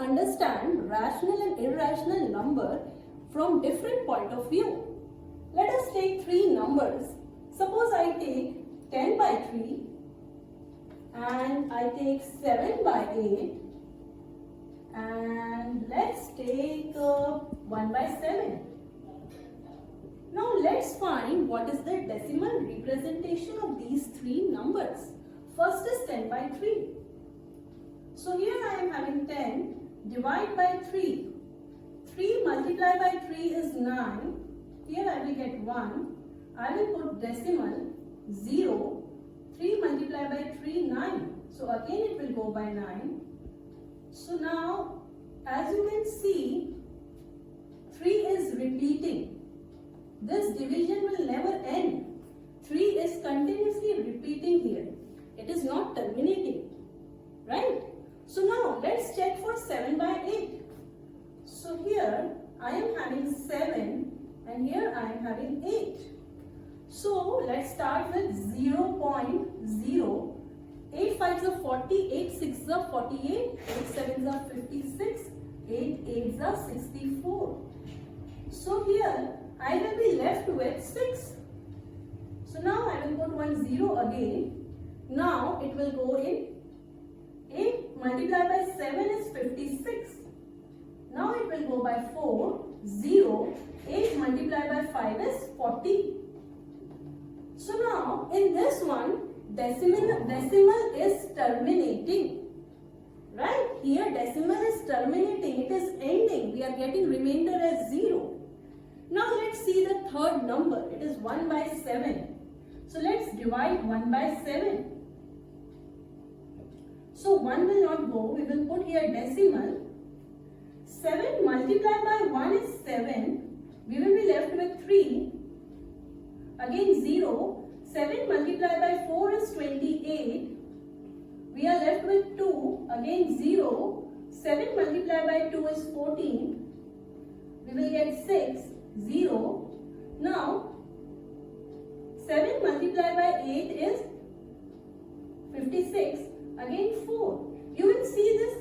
understand rational and irrational number from different point of view. Let us take three numbers. Suppose I take 10 by 3 and I take 7 by 8 and let's take 1 by 7. Now let's find what is the decimal representation of these three numbers. First is 10 by 3. So here I am having 10, divide by 3. 3 multiplied by 3 is 9. Here I will get 1. I will put decimal 0. 3 multiplied by 3, 9. So again it will go by 9. So now as you can see, 3 is repeating. This division will never end. 3 is continuously repeating here. It is not terminating. Right? So now let's check for 7 by 8. So here I am having 7 and here I am having 8. So let's start with 0.0. 8 5s are 40, 8 6s are 48, 8 7s are 56, 8 8s are 64. So here I will be left with 6. So now I will put 1 0 again. Now it will go in 8 multiplied by 7 is 56. Now it will go by 4, 0, 8 multiplied by 5 is 40. So now in this one, decimal is terminating. Right? Here decimal is terminating. It is ending. We are getting remainder as 0. Now let's see the third number. It is 1 by 7. So let's divide 1 by 7. So 1 will not go. We will put here decimal. 7 multiplied by 1 is 7. We will be left with 3. Again 0. 7 multiplied by 4 is 28. We are left with 2. Again 0. 7 multiplied by 2 is 14. We will get 6. 0. Now 7 multiplied by 8 is 56. Again 4. You will see this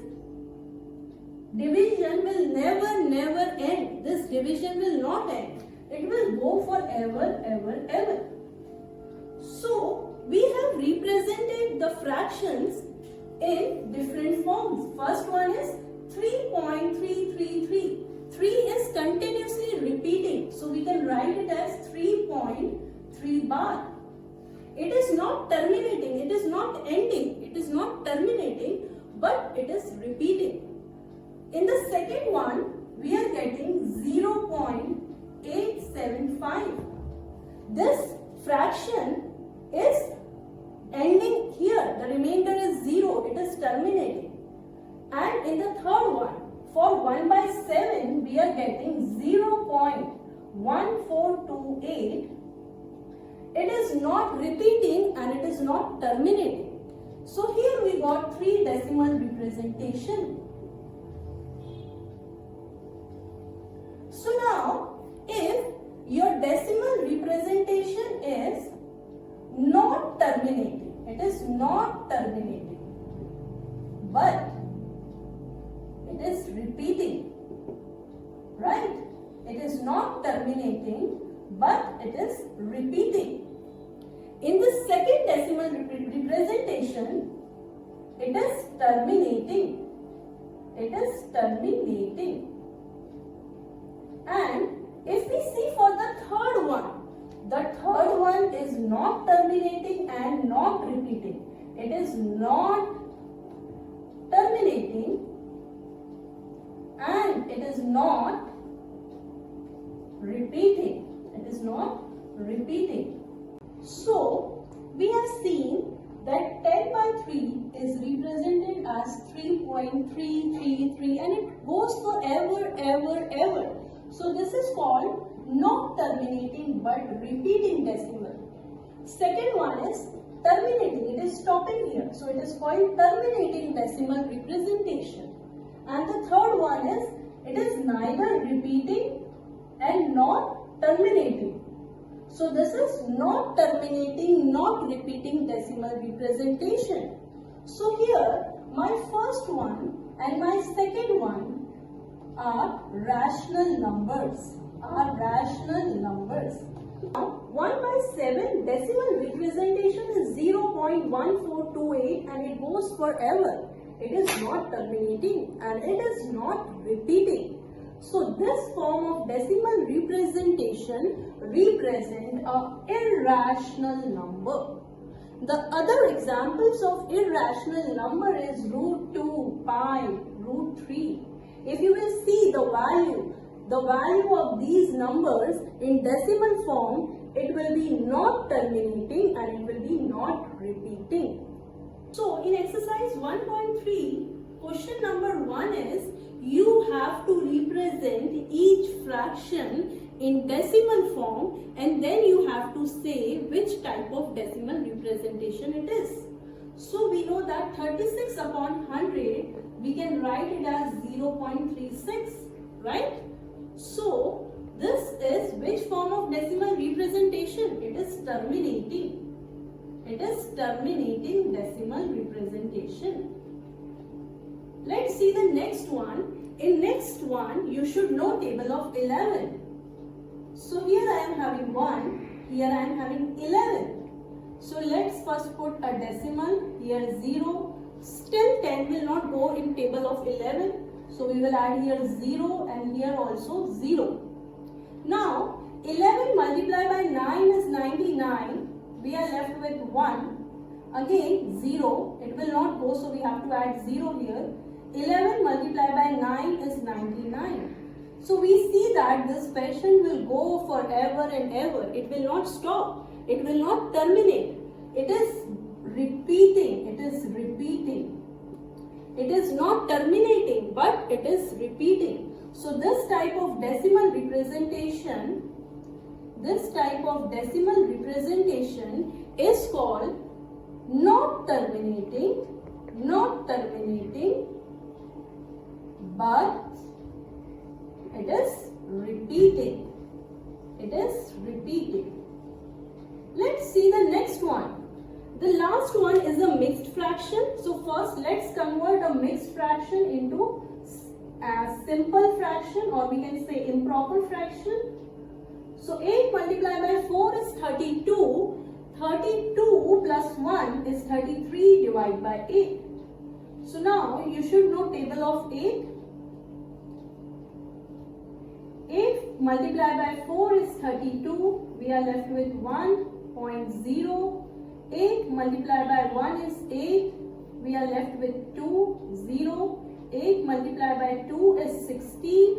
division will never end. This division will not end. It will go forever, ever. So we have represented the fractions in different forms. First one is 3.333. 3 is continuously repeating. So we can write it as 3.3 bar. It is not terminating. It is not ending. It is not terminating, but it is repeating. In the second one, we are getting 0.875. This fraction is ending here. The remainder is 0. It is terminating. And in the third one, for 1 by 7, we are getting 0.1428. It is not repeating and it is not terminating. So here we got 3 decimal representation. So now, if your decimal representation is not terminating, it is not terminating, but it is repeating, right? It is not terminating, but it is repeating. In the second decimal representation, it is terminating. It is terminating. And if we see for the third one is not terminating and not repeating. It is not terminating and it is not repeating. It is not repeating. So, we have seen that 10 by 3 is represented as 3.333 and it goes forever, ever. So, this is called not terminating but repeating decimal. Second one is terminating. It is stopping here. So, it is called terminating decimal representation. And the third one is, it is neither repeating and not terminating. So this is not terminating, not repeating decimal representation. So here my first one And my second one are rational numbers. Now, 1 by 7 decimal representation is 0.1428 and it goes forever. It is not terminating and it is not repeating. So this form of decimal representation represents an irrational number. The other examples of irrational number is root 2, pi, root 3. If you will see the value of these numbers in decimal form, it will be not terminating and it will be not repeating. So in exercise 1.3, question number 1 is, you have to represent each fraction in decimal form and then you have to say which type of decimal representation it is. So we know that 36 upon 100, we can write it as 0.36, right? So this is which form of decimal representation? It is terminating. It is terminating decimal representation. Let's see the next one. In next one, you should know table of 11. So here I am having 1, here I am having 11. So let's first put a decimal, here 0. Still 10 will not go in table of 11. So we will add here 0 and here also 0. Now 11 multiplied by 9 is 99. We are left with 1. Again 0. It will not go, so we have to add 0 here. 11 multiplied by 9 is 99. So we see that this question will go forever and ever. It will not stop. It will not terminate. It is repeating. It is repeating. It is not terminating, but it is repeating. So this type of decimal representation is called not terminating, but it is repeating. It is repeating. Let's see the next one. The last one is a mixed fraction. So first let's convert a mixed fraction into a simple fraction, or we can say improper fraction. So 8 multiplied by 4 is 32. 32 plus 1 is 33 divided by 8. So now you should know table of 8. 8 multiplied by 4 is 32. We are left with 1.0. 8 multiplied by 1 is 8. We are left with 2, 0. 8 multiplied by 2 is 16.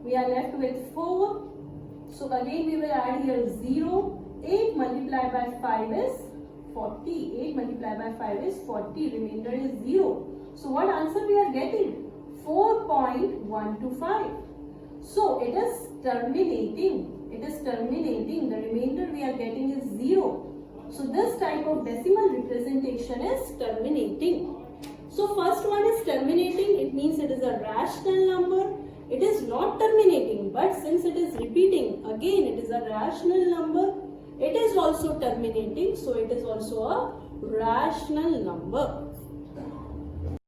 We are left with 4. So again we will add here 0. 8 multiplied by 5 is 40. 8 multiplied by 5 is 40. Remainder is 0. So what answer we are getting? 4.125. So it is terminating. It is terminating. The remainder we are getting is 0. So this type of decimal representation is terminating. So first one is terminating. It means it is a rational number. It is not terminating, but since it is repeating, again it is a rational number. It is also terminating, so it is also a rational number.